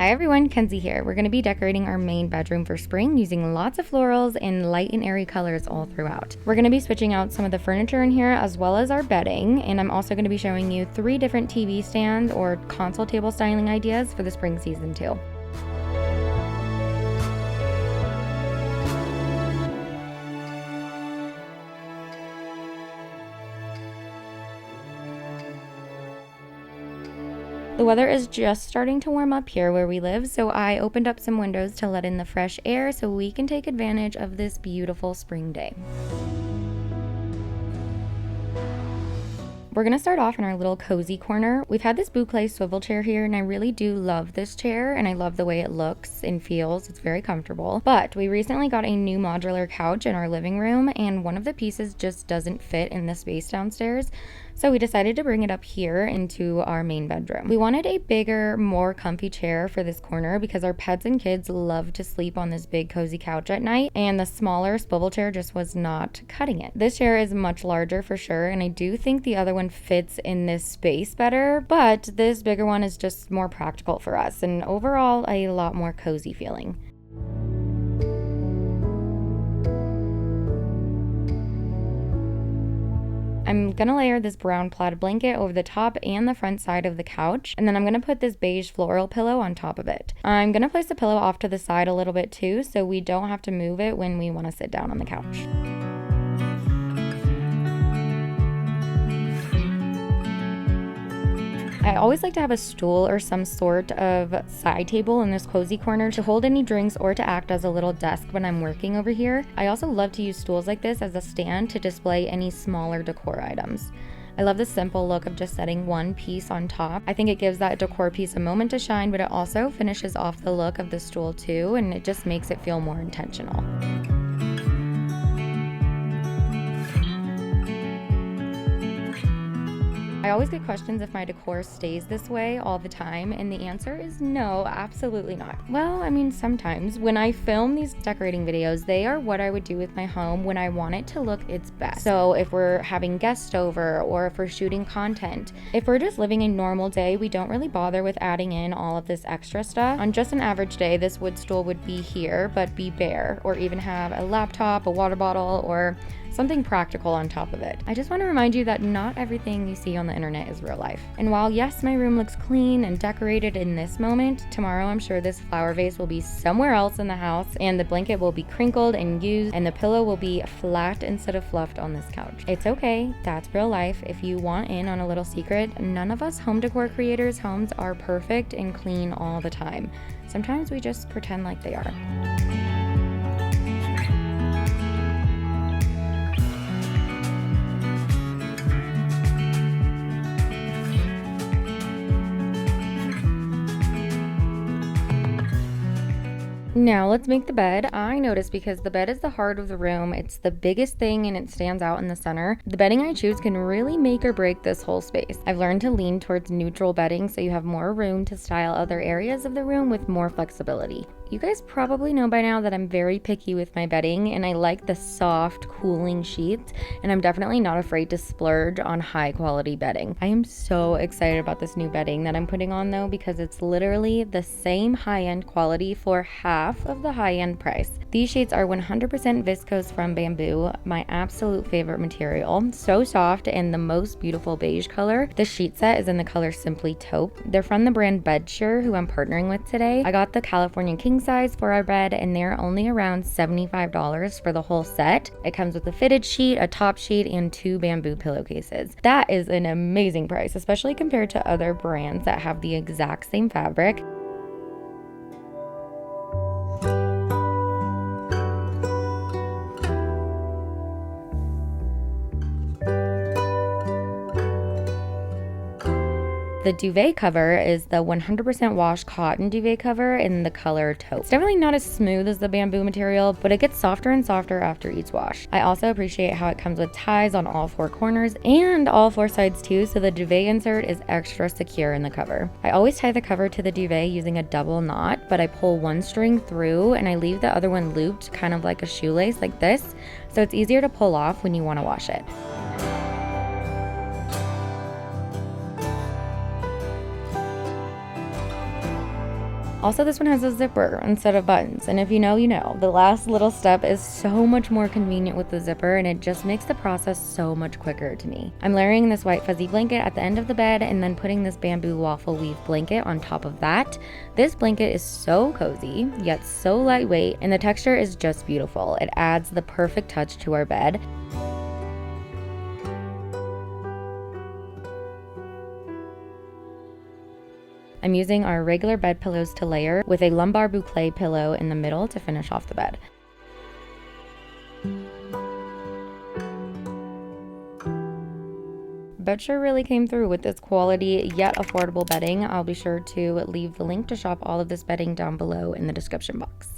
Hi everyone, Kenzie here. We're going to be decorating our main bedroom for spring using lots of florals and light and airy colors all throughout. We're going to be switching out some of the furniture in here as well as our bedding, and I'm also going to be showing you 3 different TV stand or console table styling ideas for the spring season too. The weather is just starting to warm up here where we live, so I opened up some windows to let in the fresh air so we can take advantage of this beautiful spring day. We're gonna start off in our little cozy corner. We've had this boucle swivel chair here and I really do love this chair and I love the way it looks and feels. It's very comfortable. But we recently got a new modular couch in our living room and one of the pieces just doesn't fit in the space downstairs. So we decided to bring it up here into our main bedroom. We wanted a bigger, more comfy chair for this corner because our pets and kids love to sleep on this big cozy couch at night, and the smaller swivel chair just was not cutting it. This chair is much larger for sure, and I do think the other one fits in this space better, but this bigger one is just more practical for us and overall a lot more cozy feeling. I'm gonna layer this brown plaid blanket over the top and the front side of the couch, and then I'm gonna put this beige floral pillow on top of it. I'm gonna place the pillow off to the side a little bit too, so we don't have to move it when we wanna sit down on the couch. I always like to have a stool or some sort of side table in this cozy corner to hold any drinks or to act as a little desk when I'm working over here. I also love to use stools like this as a stand to display any smaller decor items. I love the simple look of just setting one piece on top. I think it gives that decor piece a moment to shine, but it also finishes off the look of the stool too, and it just makes it feel more intentional. I always get questions if my decor stays this way all the time, and the answer is no, absolutely not. Well, I mean, sometimes. When I film these decorating videos, they are what I would do with my home when I want it to look its best. So if we're having guests over or if we're shooting content, if we're just living a normal day, we don't really bother with adding in all of this extra stuff. On just an average day, this wood stool would be here, but be bare, or even have a laptop, a water bottle, or something practical on top of it. I just want to remind you that not everything you see on the internet is real life. And while yes, my room looks clean and decorated in this moment, tomorrow I'm sure this flower vase will be somewhere else in the house and the blanket will be crinkled and used and the pillow will be flat instead of fluffed on this couch. It's okay, that's real life. If you want in on a little secret, none of us home decor creators' homes are perfect and clean all the time. Sometimes we just pretend like they are. Now let's make the bed. I noticed because the bed is the heart of the room, it's the biggest thing and it stands out in the center. The bedding I choose can really make or break this whole space. I've learned to lean towards neutral bedding so you have more room to style other areas of the room with more flexibility. You guys probably know by now that I'm very picky with my bedding and I like the soft, cooling sheets, and I'm definitely not afraid to splurge on high quality bedding. I am so excited about this new bedding that I'm putting on though because it's literally the same high-end quality for half of the high-end price. These sheets are 100% viscose from bamboo, my absolute favorite material. So soft and the most beautiful beige color. The sheet set is in the color Simply Taupe. They're from the brand Bedsure, who I'm partnering with today. I got the California King size for our bed and they're only around $75 for the whole set. It comes with a fitted sheet, a top sheet, and 2 bamboo pillowcases. That is an amazing price, especially compared to other brands that have the exact same fabric. The duvet cover is the 100% wash cotton duvet cover in the color taupe. It's definitely not as smooth as the bamboo material, but it gets softer and softer after each wash. I also appreciate how it comes with ties on all 4 corners and all 4 sides too, so the duvet insert is extra secure in the cover. I always tie the cover to the duvet using a double knot, but I pull one string through and I leave the other one looped, kind of like a shoelace like this, so it's easier to pull off when you want to wash it. Also, this one has a zipper instead of buttons, and if you know, you know. The last little step is so much more convenient with the zipper, and it just makes the process so much quicker to me. I'm layering this white fuzzy blanket at the end of the bed and then putting this bamboo waffle weave blanket on top of that. This blanket is so cozy, yet so lightweight, and the texture is just beautiful. It adds the perfect touch to our bed. I'm using our regular bed pillows to layer with a lumbar boucle pillow in the middle to finish off the bed. Bed sure really came through with this quality yet affordable bedding. I'll be sure to leave the link to shop all of this bedding down below in the description box.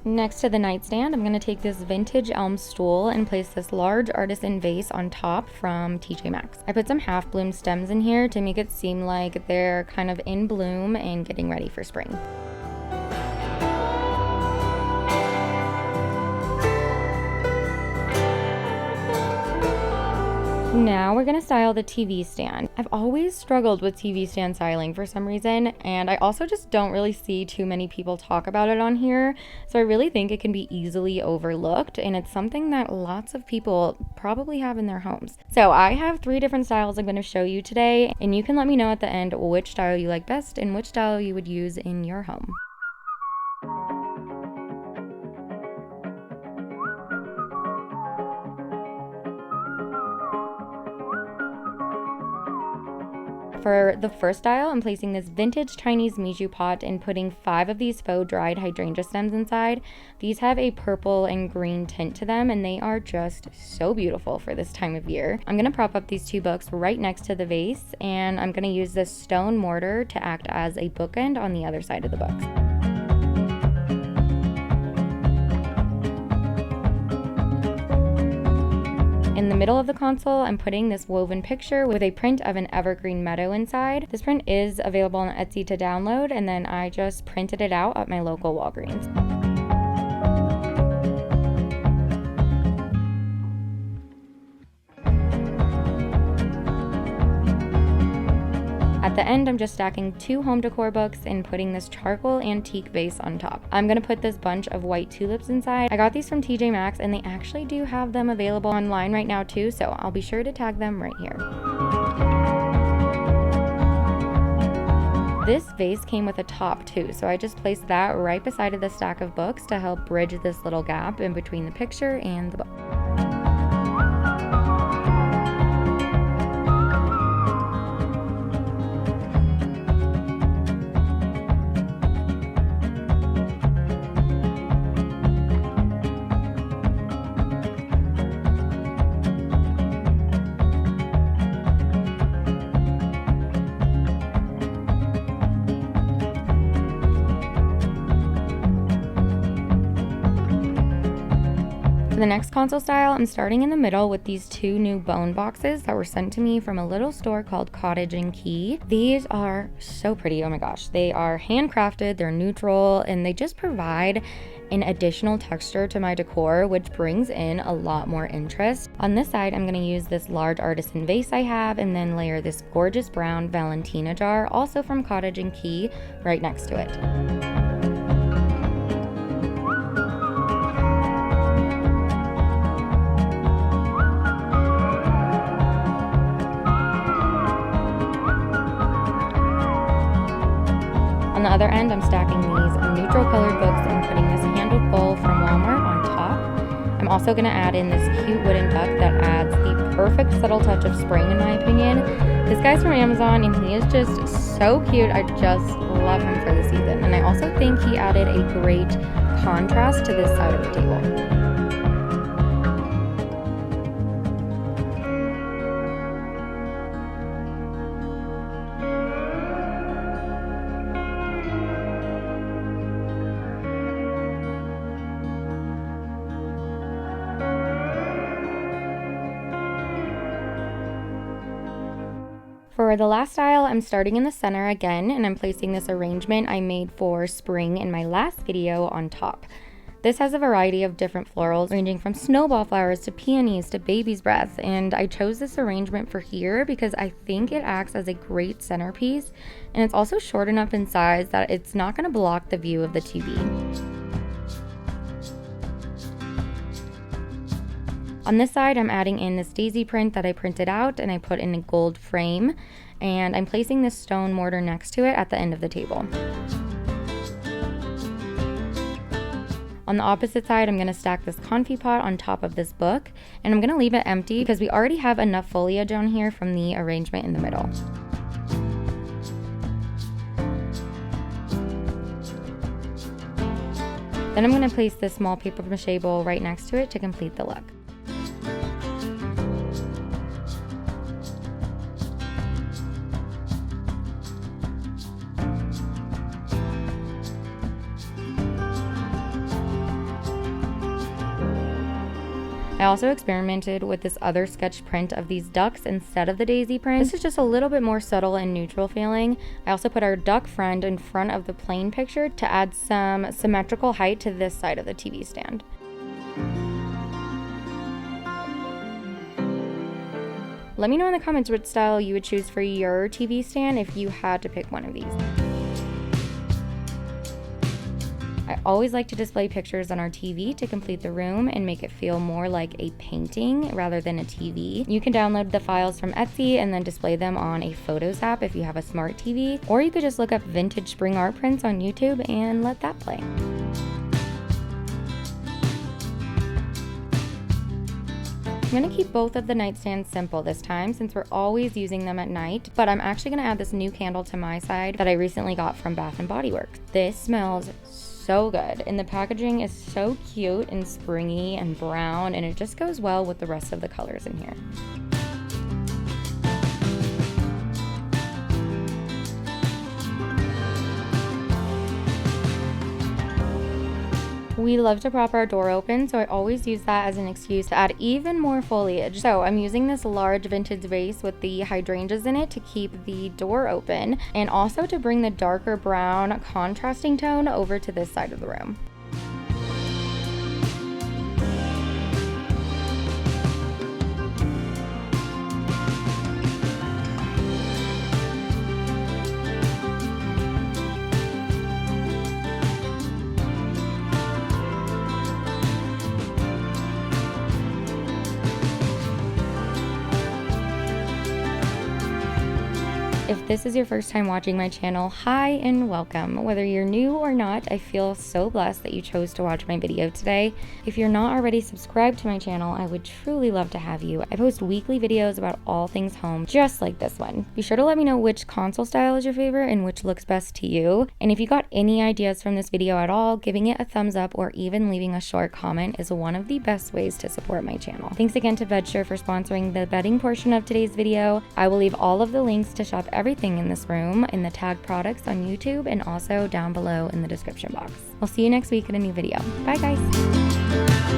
Next to the nightstand, I'm going to take this vintage elm stool and place this large artisan vase on top from TJ Maxx. I put some half bloom stems in here to make it seem like they're kind of in bloom and getting ready for spring. Now we're gonna style the TV stand. I've always struggled with TV stand styling for some reason, and I also just don't really see too many people talk about it on here, so I really think it can be easily overlooked, and it's something that lots of people probably have in their homes. So I have 3 different styles I'm gonna show you today, and you can let me know at the end which style you like best and which style you would use in your home. For the first style, I'm placing this vintage Chinese Miju pot and putting 5 of these faux dried hydrangea stems inside. These have a purple and green tint to them, and they are just so beautiful for this time of year. I'm gonna prop up these 2 books right next to the vase, and I'm gonna use this stone mortar to act as a bookend on the other side of the books. In the middle of the console, I'm putting this woven picture with a print of an evergreen meadow inside. This print is available on Etsy to download, and then I just printed it out at my local Walgreens. At the end, I'm just stacking 2 home decor books and putting this charcoal antique vase on top. I'm gonna put this bunch of white tulips inside. I got these from TJ Maxx, and they actually do have them available online right now too, so I'll be sure to tag them right here. This vase came with a top too, so I just placed that right beside of the stack of books to help bridge this little gap in between the picture and the book. For the next console style, I'm starting in the middle with these 2 new bone boxes that were sent to me from a little store called Cottage and Key. These are so pretty, oh my gosh. They are handcrafted, they're neutral, and they just provide an additional texture to my decor, which brings in a lot more interest. On this side, I'm gonna use this large artisan vase I have and then layer this gorgeous brown Valentina jar, also from Cottage and Key, right next to it. On the other end, I'm stacking these neutral colored books and putting this handled bowl from Walmart on top. I'm also going to add in this cute wooden duck that adds the perfect subtle touch of spring in my opinion. This guy's from Amazon and he is just so cute. I just love him for the season. And I also think he added a great contrast to this side of the table. For the last style, I'm starting in the center again, and I'm placing this arrangement I made for spring in my last video on top. This has a variety of different florals ranging from snowball flowers to peonies to baby's breath, and I chose this arrangement for here because I think it acts as a great centerpiece, and it's also short enough in size that it's not going to block the view of the TV. On this side, I'm adding in this daisy print that I printed out and I put in a gold frame, and I'm placing this stone mortar next to it at the end of the table. On the opposite side, I'm going to stack this confit pot on top of this book, and I'm going to leave it empty because we already have enough foliage on here from the arrangement in the middle. Then I'm going to place this small paper mache bowl right next to it to complete the look. I also experimented with this other sketch print of these ducks instead of the daisy print. This is just a little bit more subtle and neutral feeling. I also put our duck friend in front of the plain picture to add some symmetrical height to this side of the TV stand. Let me know in the comments which style you would choose for your TV stand if you had to pick one of these. I always like to display pictures on our TV to complete the room and make it feel more like a painting rather than a TV. You can download the files from Etsy and then display them on a Photos app if you have a smart TV, or you could just look up vintage spring art prints on YouTube and let that play. I'm going to keep both of the nightstands simple this time since we're always using them at night, but I'm actually going to add this new candle to my side that I recently got from Bath & Body Works. This smells so good, and the packaging is so cute and springy and brown, and it just goes well with the rest of the colors in here. We love to prop our door open, so I always use that as an excuse to add even more foliage. So I'm using this large vintage vase with the hydrangeas in it to keep the door open, and also to bring the darker brown contrasting tone over to this side of the room. If this is your first time watching my channel, hi and welcome. Whether you're new or not, I feel so blessed that you chose to watch my video today. If you're not already subscribed to my channel, I would truly love to have you. I post weekly videos about all things home, just like this one. Be sure to let me know which console style is your favorite and which looks best to you. And if you got any ideas from this video at all, giving it a thumbs up or even leaving a short comment is one of the best ways to support my channel. Thanks again to VegSure for sponsoring the bedding portion of today's video. I will leave all of the links to shop everything in this room in the tagged products on YouTube and also down below in the description box. I'll see you next week in a new video. Bye guys!